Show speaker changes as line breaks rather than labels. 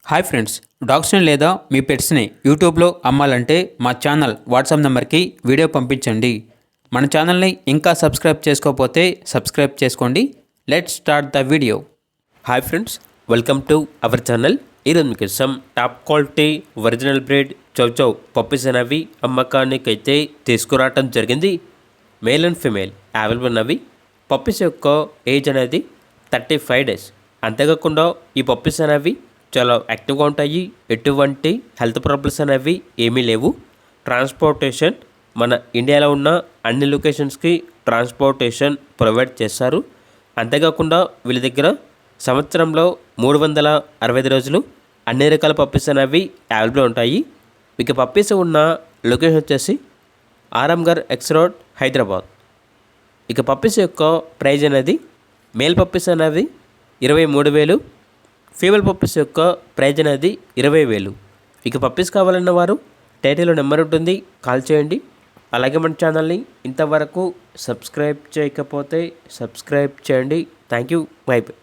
Hi friends, డాగ్స్ని లేదా మీ పెట్స్ని యూట్యూబ్లో అమ్మాలంటే మా ఛానల్ వాట్సాప్ నెంబర్కి వీడియో పంపించండి. మన ఛానల్ని ఇంకా సబ్స్క్రైబ్ చేసుకోకపోతే సబ్స్క్రైబ్ చేసుకోండి. Let's start the video.
Hi friends, welcome to our channel. ఈరోజు మీకు top quality original breed chow chow puppies అనేవి అమ్మకానికి అయితే తీసుకురావటం జరిగింది. మేల్ అండ్ ఫీమేల్ అవైలబుల్ ఉన్నవి. పప్పీస్ యొక్క ఏజ్ అనేది 35 days. అంతేకాకుండా ఈ పప్పీస్ అనేవి చాలా యాక్టివ్గా ఉంటాయి. ఎటువంటి హెల్త్ ప్రాబ్లమ్స్ అనేవి ఏమీ లేవు. ట్రాన్స్పోర్టేషన్ మన ఇండియాలో ఉన్న అన్ని లొకేషన్స్కి ట్రాన్స్పోర్టేషన్ ప్రొవైడ్ చేస్తారు. అంతేకాకుండా వీళ్ళ దగ్గర సంవత్సరంలో 365 రోజులు అన్ని రకాల పప్పీస్ అనేవి అవైలబుల్ ఉంటాయి. ఇక పప్పీస్ ఉన్న లొకేషన్ వచ్చేసి ఆరాంఘర్ ఎక్స్ రోడ్, హైదరాబాద్. ఇక పప్పీస్ యొక్క ప్రైజ్ అనేది మేల్ పప్పీస్ అనేవి 23,000, ఫీమేల్ పప్పీస్ యొక్క ప్రైజ్ అనేది 20,000. ఇక పప్పీస్ కావాలన్న వారు టైటిల్లో నెంబర్ ఉంటుంది, కాల్ చేయండి. అలాగే మన ఛానల్ని ఇంతవరకు సబ్స్క్రైబ్ చేయకపోతే సబ్స్క్రైబ్ చేయండి. Thank you. By by.